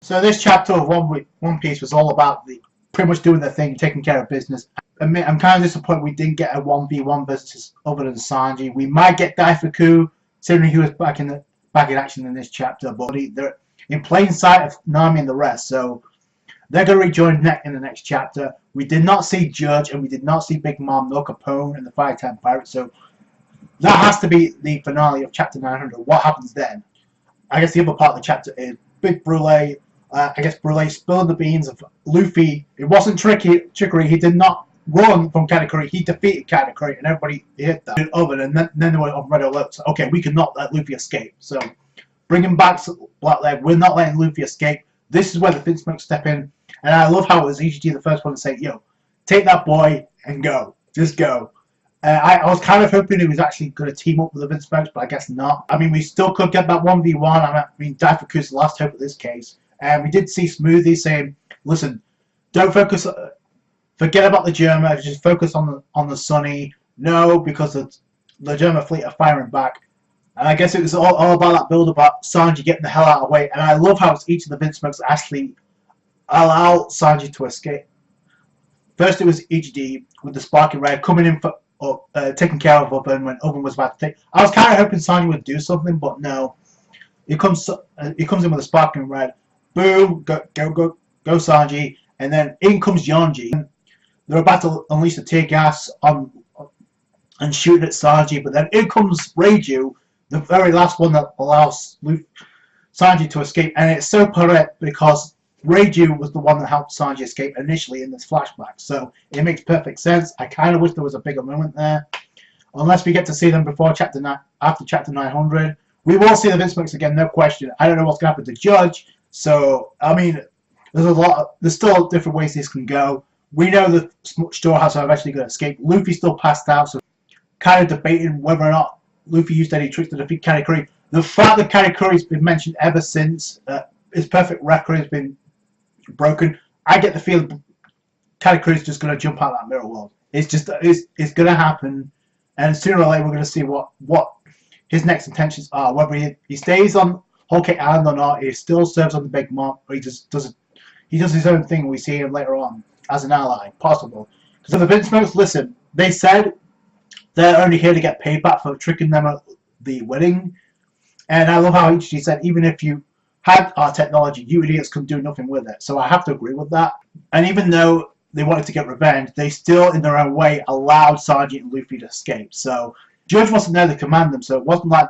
So this chapter of One Piece was all about pretty much doing their thing, taking care of business. I'm kind of disappointed we didn't get a 1v1 versus other than Sanji. We might get Daifuku, considering he was back in action in this chapter, but they're in plain sight of Nami and the rest, so they're going to rejoin in the next chapter. We did not see Judge, and we did not see Big Mom, nor Capone, and the Firetown Pirates, so that has to be the finale of chapter 900. What happens then? I guess the other part of the chapter is Big Brule. I guess Brule spilled the beans of Luffy. It wasn't trickery. He did not run from Katakuri. He defeated Katakuri, and everybody hit that. And then they were on red alert. So, okay, we cannot let Luffy escape. So bring him back to Blackleg. We're not letting Luffy escape. This is where the Vinsmoke step in. And I love how it was EGD the first one to say, yo, take that boy and go. Just go. I was kind of hoping he was actually going to team up with the Vinsmokes, but I guess not. I mean, we still could get that 1v1. I mean, Daifuku's the last hope of this case. And we did see Smoothie saying, listen, don't focus, forget about the Germa, just focus on the Sunny. No, because the Germa fleet are firing back. And I guess it was all about that build about Sanji getting the hell out of the way. And I love how each of the Vinsmokes actually allow Sanji to escape. First it was EGD with the Sparking Red coming in for taking care of Oben when Oben was about to take. I was kind of hoping Sanji would do something, but no. He comes in with a Sparking Red. Boom, go Sanji, and then in comes Yonji. They're about to unleash the tear gas on and shoot at Sanji, but then in comes Reiju, the very last one that allows Sanji to escape, and it's so correct because Reiju was the one that helped Sanji escape initially in this flashback, so it makes perfect sense. I kind of wish there was a bigger moment there, unless we get to see them before after chapter 900. We will see the Vinsmokes again, no question. I don't know what's going to happen to Judge. So, I mean, there's still different ways this can go. We know that Strawhats are eventually going to escape. Luffy's still passed out, so kind of debating whether or not Luffy used any tricks to defeat Katakuri. The fact that Katakuri's been mentioned ever since his perfect record has been broken, I get the feeling Katakuri's just going to jump out of that mirror world. It's going to happen, and sooner or later we're going to see what his next intentions are. Whether he stays on Whole Cake Island or not, he still serves on the Big Mom, or he just does his own thing. We see him later on as an ally, possible. Because the Vinsmokes, listen, they said they're only here to get paid back for tricking them at the wedding, and I love how HG said, even if you had our technology, you idiots could do nothing with it. So I have to agree with that. And even though they wanted to get revenge, they still, in their own way, allowed Sanji and Luffy to escape. So Judge wasn't there to command them, so it wasn't like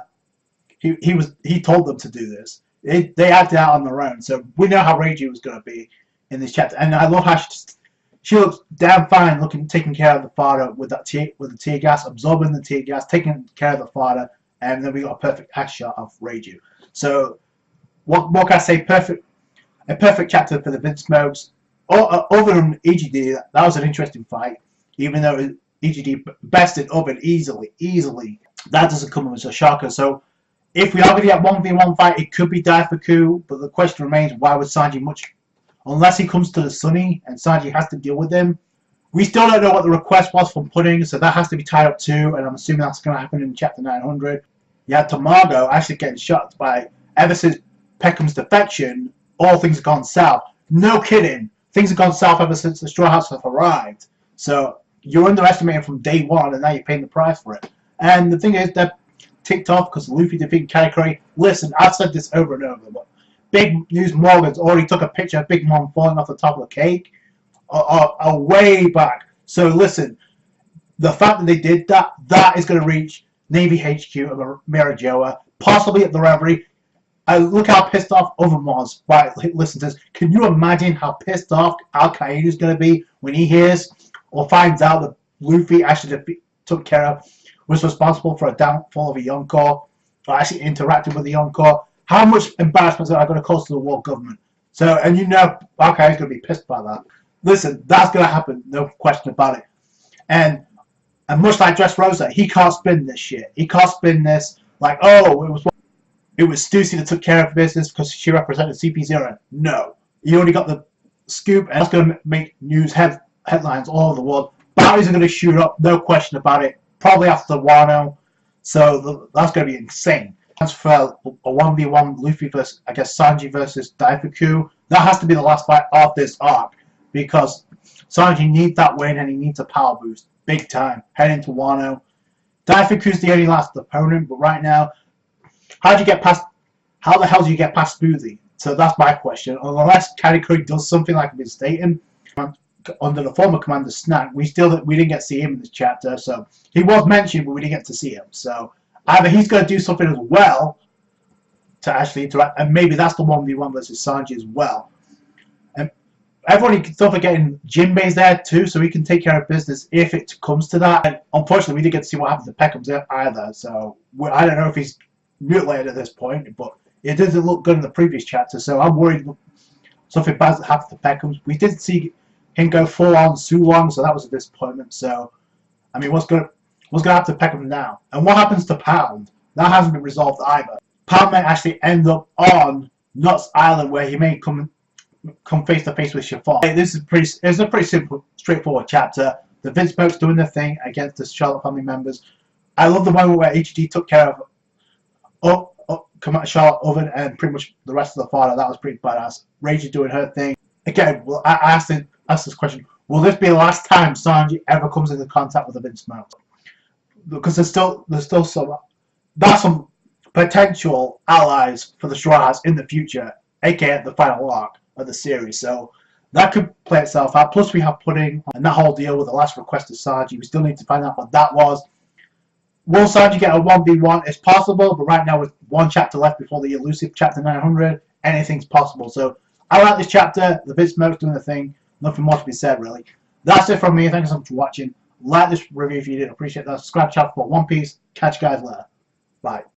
he told them to do this. They acted out on their own. So we know how Reiju was going to be in this chapter, and I love how she looks damn fine, taking care of the father with the tear gas, absorbing the tear gas, taking care of the father, and then we got a perfect act shot of Reiju. So what can I say? A perfect chapter for the Vinsmokes. Other than EGD, that was an interesting fight, even though EGD bested Oben easily. That doesn't come as a shocker. So if we are going to get 1v1 fight, it could be Daifuku, but the question remains, why would Sanji unless he comes to the Sunny and Sanji has to deal with him. We still don't know what the request was from Pudding, so that has to be tied up too, and I'm assuming that's going to happen in chapter 900. You had Tamago actually getting shot by, ever since Peckham's defection, all things have gone south. No kidding. Things have gone south ever since the Straw Hats have arrived. So you're underestimating from day one, and now you're paying the price for it. And the thing is, they're ticked off because Luffy defeated Katakuri. Listen, I've said this over and over, but Big News Morgan's already took a picture of Big Mom falling off the top of the cake way back. So listen, the fact that they did that, that is going to reach Navy HQ of Mirajoa, possibly at the Reverie. Look how pissed off Oven was by listeners. Can you imagine how pissed off Al-Qaeda is going to be when he hears or finds out that Luffy actually took care of, was responsible for a downfall of a Yonko, or actually interacted with the Yonko? How much embarrassment are going to cause to the world government? So, and you know Al-Qaeda is going to be pissed by that. Listen, that's going to happen, no question about it. And much like Dressrosa, he can't spin this shit. He can't spin this like, oh, it was Stussy that took care of business because she represented CP0. No. You only got the scoop, and that's going to make news headlines all over the world. Bounties are going to shoot up, no question about it. Probably after the Wano. So that's going to be insane. Transfer a 1v1 Luffy versus, I guess, Sanji versus Daifuku. That has to be the last fight of this arc, because Sanji needs that win and he needs a power boost. Big time. Heading to Wano. Daifuku's the only last opponent, but right now, how the hell do you get past Smoothie? So that's my question. Unless Katakuri does something like I've been stating, under the former Commander Snack, we didn't get to see him in this chapter, so he was mentioned, but we didn't get to see him. So either he's going to do something as well to actually interact, and maybe that's the 1v1 versus Sanji as well. And everyone, don't forget, Jinbei's there too, so he can take care of business if it comes to that. And unfortunately, we didn't get to see what happened to Peckham's either, so I don't know if he's mutilated at this point, but it doesn't look good in the previous chapter, so I'm worried something bad happened to Peckham's. We did see him go full on Sulong, so that was a disappointment. So, I mean, what's gonna happen to Peckham now? And what happens to Pound? That hasn't been resolved either. Pound may actually end up on Nuts Island, where he may come face to face with Chiffon. It's a pretty simple, straightforward chapter. The Vinsmoke's doing their thing against the Charlotte family members. I love the moment where HD took care of Charlotte Oven and pretty much the rest of the fodder. That was pretty badass. Rage is doing her thing. Again, well, I asked this question: will this be the last time Sanji ever comes into contact with the Vinsmoke? Because there's still some potential allies for the Strawhats in the future, aka the final arc of the series. So that could play itself out. Plus, we have Pudding and that whole deal with the last request of Sanji. We still need to find out what that was. Will Sanji get a 1v1? It's possible, but right now with one chapter left before the elusive chapter 900, anything's possible. So I like this chapter. The Vinsmoke's doing the thing. Nothing more to be said, really. That's it from me. Thank you so much for watching. Like this review if you did. Appreciate that. Subscribe to the channel for One Piece. Catch you guys later. Bye.